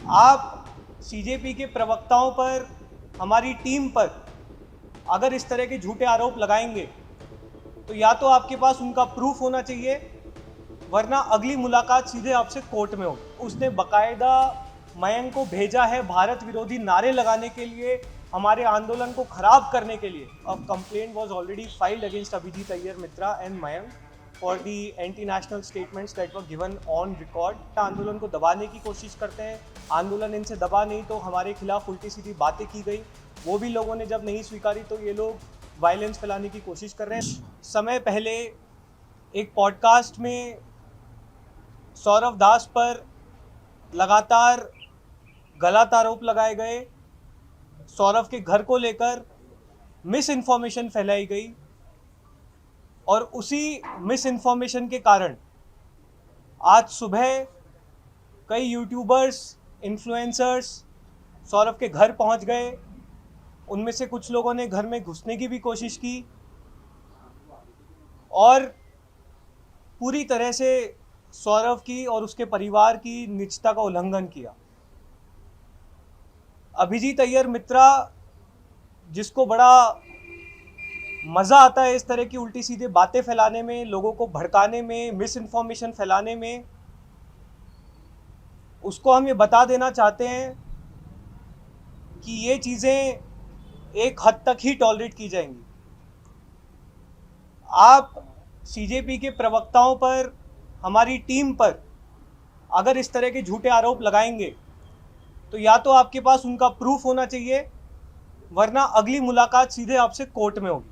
आप सीजेपी के प्रवक्ताओं पर, हमारी टीम पर अगर इस तरह के झूठे आरोप लगाएंगे तो या तो आपके पास उनका प्रूफ होना चाहिए, वरना अगली मुलाकात सीधे आपसे कोर्ट में होगी। उसने बकायदा मयंक को भेजा है भारत विरोधी नारे लगाने के लिए, हमारे आंदोलन को खराब करने के लिए। A complaint was already filed against Abhijit Iyer Mitra and Mayank for the anti national statements that were given on record. आंदोलन को दबाने की कोशिश करते हैं, आंदोलन इनसे दबा नहीं तो हमारे खिलाफ उल्टी सीधी बातें की गई, वो भी लोगों ने जब नहीं स्वीकारी तो ये लोग वायलेंस फैलाने की कोशिश कर रहे हैं। समय पहले एक पॉडकास्ट में सौरव दास पर लगातार गलत आरोप लगाए गए, सौरव के घर को लेकर मिस इन्फॉर्मेशन फैलाई गई और उसी मिस इन्फॉर्मेशन के कारण आज सुबह कई यूट्यूबर्स, इन्फ्लुएंसर्स सौरव के घर पहुंच गए। उनमें से कुछ लोगों ने घर में घुसने की भी कोशिश की और पूरी तरह से सौरव की और उसके परिवार की निजता का उल्लंघन किया। अभिजीत अय्यर मित्रा, जिसको बड़ा मज़ा आता है इस तरह की उल्टी सीधे बातें फैलाने में, लोगों को भड़काने में, मिस इन्फॉर्मेशन फैलाने में, उसको हम ये बता देना चाहते हैं कि ये चीज़ें एक हद तक ही टॉलरेट की जाएंगी। आप सीजेपी के प्रवक्ताओं पर, हमारी टीम पर अगर इस तरह के झूठे आरोप लगाएंगे तो या तो आपके पास उनका प्रूफ होना चाहिए, वरना अगली मुलाकात सीधे आपसे कोर्ट में होगी।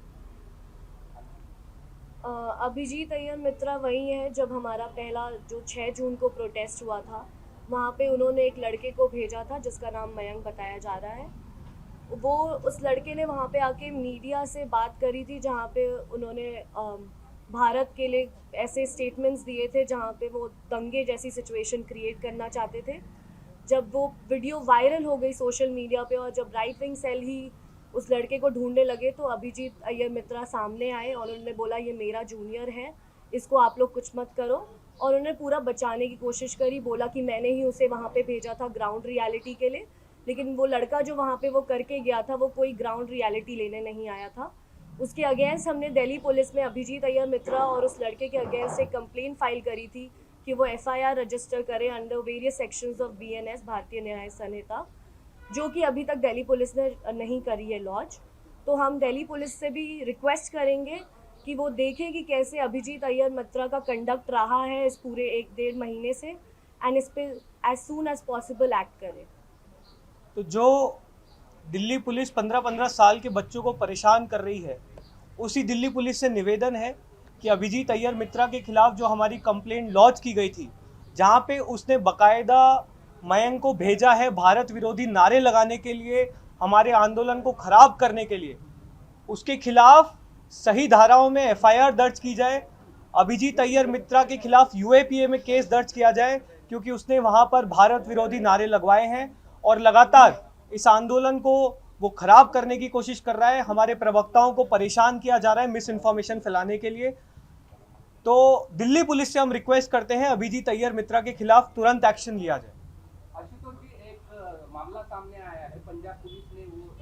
अभिजीत अय्यर मित्रा वही है जब हमारा पहला जो 6 जून को प्रोटेस्ट हुआ था, वहाँ पे उन्होंने एक लड़के को भेजा था जिसका नाम मयंक बताया जा रहा है। वो उस लड़के ने वहाँ पे आके मीडिया से बात करी थी, जहाँ पे उन्होंने भारत के लिए ऐसे स्टेटमेंट्स दिए थे जहाँ पे वो दंगे जैसी सिचुएशन क्रिएट करना चाहते थे। जब वो वीडियो वायरल हो गई सोशल मीडिया पे और जब राइट विंग सेल ही उस लड़के को ढूंढने लगे तो अभिजीत अय्यर मित्रा सामने आए और उन्होंने बोला ये मेरा जूनियर है, इसको आप लोग कुछ मत करो। और उन्होंने पूरा बचाने की कोशिश करी, बोला कि मैंने ही उसे वहाँ पे भेजा था ग्राउंड रियलिटी के लिए, लेकिन वो लड़का जो वहाँ पे वो करके गया था वो कोई ग्राउंड रियलिटी लेने नहीं आया था। उसके अगेंस्ट हमने दिल्ली पुलिस में अभिजीत अय्यर मित्रा और उस लड़के के अगेंस्ट एक कंप्लेंट फाइल करी थी कि वो FIR रजिस्टर करे under various sections of BNS भारतीय न्याय संहिता, जो कि अभी तक दिल्ली पुलिस ने नहीं करी है लॉन्च। तो हम दिल्ली पुलिस से भी रिक्वेस्ट करेंगे कि वो देखें कि कैसे अभिजीत अय्यर मित्रा का कंडक्ट रहा है इस पूरे 1-1.5 महीने से, एंड इस पर as soon as possible act करें। तो जो दिल्ली पुलिस 15-15 साल के बच्चों को परेशान कर रही है, उसी दिल्ली पुलिस से निवेदन है कि अभिजीत अय्यर मित्रा के खिलाफ जो हमारी कंप्लेंट लॉन्च की गई थी, जहां पे उसने बकायदा मयंक को भेजा है भारत विरोधी नारे लगाने के लिए, हमारे आंदोलन को खराब करने के लिए, उसके खिलाफ सही धाराओं में FIR दर्ज की जाए। अभिजीत अय्यर मित्रा के खिलाफ UAPA में केस दर्ज किया जाए, क्योंकि उसने वहां पर भारत विरोधी नारे लगवाए हैं और लगातार इस आंदोलन को वो खराब करने की कोशिश कर रहा है। हमारे प्रवक्ताओं को परेशान किया जा रहा है मिस इन्फॉर्मेशन फैलाने के लिए। तो दिल्ली पुलिस से हम रिक्वेस्ट करते हैं अभिजीत अय्यर मित्रा के खिलाफ तुरंत एक्शन लिया जाए। आशुतोष जी, एक मामला सामने आया है, पंजाब पुलिस ने वो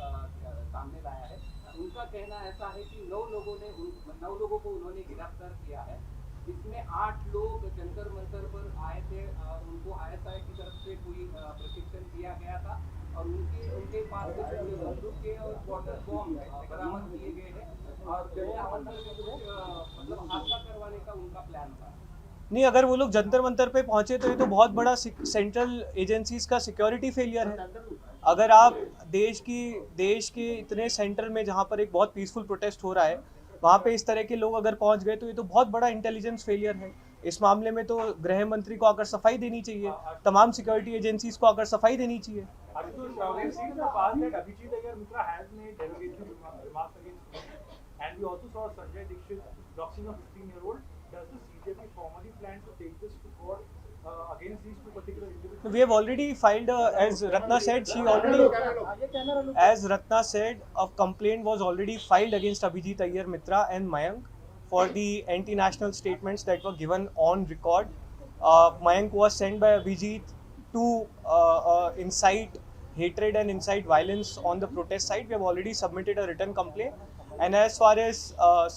सामने लाया है। उनका कहना ऐसा है कि 9 लोगों को उन्होंने गिरफ्तार किया है। इसमें 8 लोग जंतर मंतर पर आए थे, उनको ISI की तरफ से कोई प्रशिक्षण दिया गया था और उनके पास से बंदूकें और वाटर बॉम्ब बरामद किए गए हैं और जंतर मंतर से मतलब हादसा करवाने का उनका प्लान था। नहीं, अगर वो लोग जंतर मंतर पे पहुंचे तो ये तो बहुत बड़ा सेंट्रल एजेंसीज का सिक्योरिटी फेलियर है। अगर आप देश के इतने सेंटर में जहां पर एक बहुत पीसफुल प्रोटेस्ट हो रहा है, वहां पे इस तरह के लोग अगर पहुंच गए तो ये तो बहुत बड़ा इंटेलिजेंस फेलियर है। इस मामले में तो गृह मंत्री को आकर सफाई देनी चाहिए, तमाम सिक्योरिटी एजेंसीज को आकर सफाई देनी चाहिए। We have already filed, as Ratna said, a complaint was already filed against Abhijit Aiyar Mitra and Mayank for the anti-national statements that were given on record. Mayank was sent by Abhijit to incite hatred and incite violence on the protest side. We have already submitted a written complaint, and as far as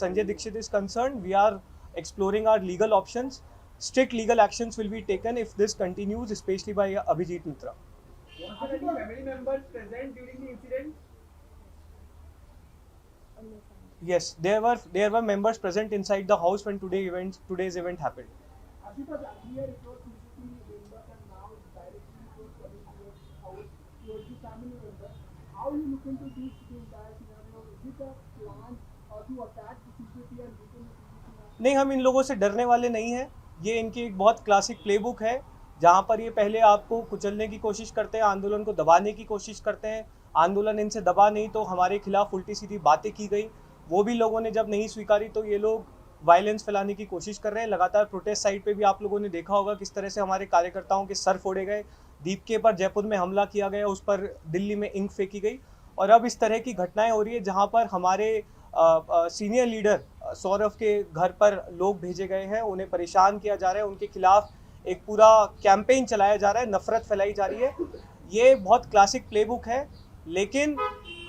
Sanjay Dixit is concerned, we are exploring our legal options. Strict legal actions will be taken if this continues, especially by Abhijit Mitra. Was there any family members present during the incident? Yes, there were members present inside the house when today's event happened. Because earlier it was CCTV members and now directly it was coming towards house, towards the family members. How you look into this entire scenario? Is it a plan to attack the CCTV and weaken the CCTV? नहीं, हम इन लोगों से डरने वाले नहीं हैं। ये इनकी एक बहुत क्लासिक प्लेबुक है, जहाँ पर ये पहले आपको कुचलने की कोशिश करते हैं, आंदोलन को दबाने की कोशिश करते हैं। आंदोलन इनसे दबा नहीं तो हमारे खिलाफ उल्टी सीधी बातें की गई, वो भी लोगों ने जब नहीं स्वीकारी तो ये लोग वायलेंस फैलाने की कोशिश कर रहे हैं। लगातार प्रोटेस्ट साइट पे भी आप लोगों ने देखा होगा किस तरह से हमारे कार्यकर्ताओं के सर फोड़े गए, दीपके पर जयपुर में हमला किया गया, उस पर दिल्ली में इंक फेंकी गई, और अब इस तरह की घटनाएं हो रही है जहां पर हमारे सीनियर लीडर सौरभ के घर पर लोग भेजे गए हैं, उन्हें परेशान किया जा रहा है, उनके खिलाफ एक पूरा कैंपेन चलाया जा रहा है, नफरत फैलाई जा रही है। ये बहुत क्लासिक प्लेबुक है, लेकिन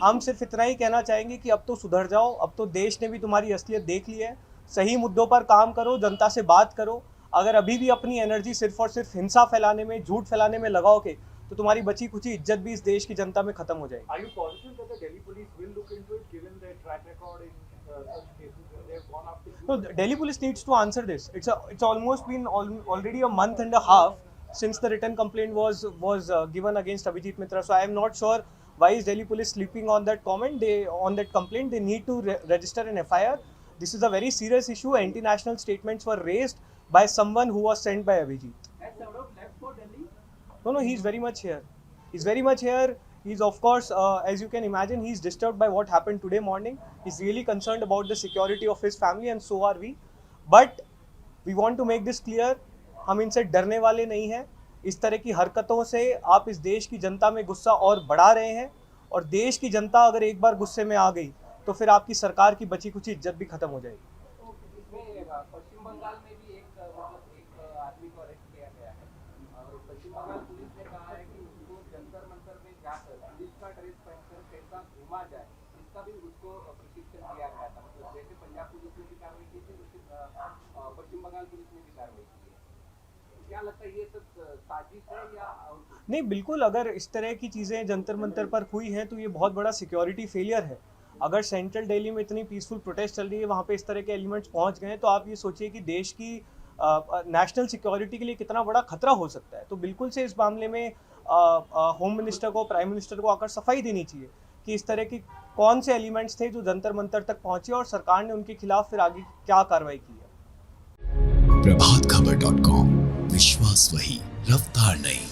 हम सिर्फ इतना ही कहना चाहेंगे कि अब तो सुधर जाओ, अब तो देश ने भी तुम्हारी असलियत देख ली है, सही मुद्दों पर काम करो, जनता से बात करो। अगर अभी भी अपनी एनर्जी सिर्फ और सिर्फ हिंसा फैलाने में, झूठ फैलाने में लगाओगे तो तुम्हारी बची कुची इज्जत भी इस देश की जनता में खत्म हो जाएगी। Are you positive that the Delhi police will look into it, given their track record in such cases where they have gone after you? No, the Delhi police needs to answer this. It's almost been already a month and a half since the written complaint was given against Abhijit Mitra. So I am not sure why is Delhi police sleeping on that complaint. They need to register an FIR. This is a very serious issue. Anti-national statements were raised by someone who was sent by Abhijit. Has Saurabh left for Delhi? No, he's very much here. He's very much here. He's, of course, as you can imagine, he's disturbed by what happened today morning. He's really concerned about the security of his family, and so are we. But we want to make this clear, हम इनसे डरने वाले नहीं हैं। इस तरह की हरकतों से आप इस देश की जनता में गुस्सा और बढ़ा रहे हैं, और देश की जनता अगर एक बार गुस्से में आ गई तो फिर आपकी सरकार की बची कुछ इज्जत भी खत्म हो जाएगी। इसमें पश्चिम बंगाल में भी एक आदमी को अरेस्ट किया गया है, और पश्चिम बंगाल पुलिस ने कहा है कि उसको जंतर मंतर में जाकर पुलिस का ड्रेस पहनकर कैसा घूमा जाए, इसका भी उसको प्रशिक्षण दिया गया था। मतलब जैसे पंजाब पुलिस ने भी कार्रवाई की थी, वैसे पश्चिम बंगाल पुलिस ने भी कार्रवाई की है। क्या लगता है, ये सब साजिश है या नहीं, बिल्कुल। अगर इस तरह की चीज़ें जंतर मंतर पर हुई हैं तो ये बहुत बड़ा सिक्योरिटी फेलियर है। अगर सेंट्रल दिल्ली में इतनी पीसफुल प्रोटेस्ट चल रही है, वहाँ पे इस तरह के एलिमेंट्स पहुँच गए हैं, तो आप ये सोचिए कि देश की नेशनल सिक्योरिटी के लिए कितना बड़ा खतरा हो सकता है। तो बिल्कुल से इस मामले में होम मिनिस्टर को, प्राइम मिनिस्टर को आकर सफाई देनी चाहिए कि इस तरह की कौन से एलिमेंट्स थे जो जंतर मंतर तक पहुँचे, और सरकार ने उनके खिलाफ फिर आगे क्या कार्रवाई की है। प्रभातखबर.com, विश्वास वही, रफ्तार नहीं।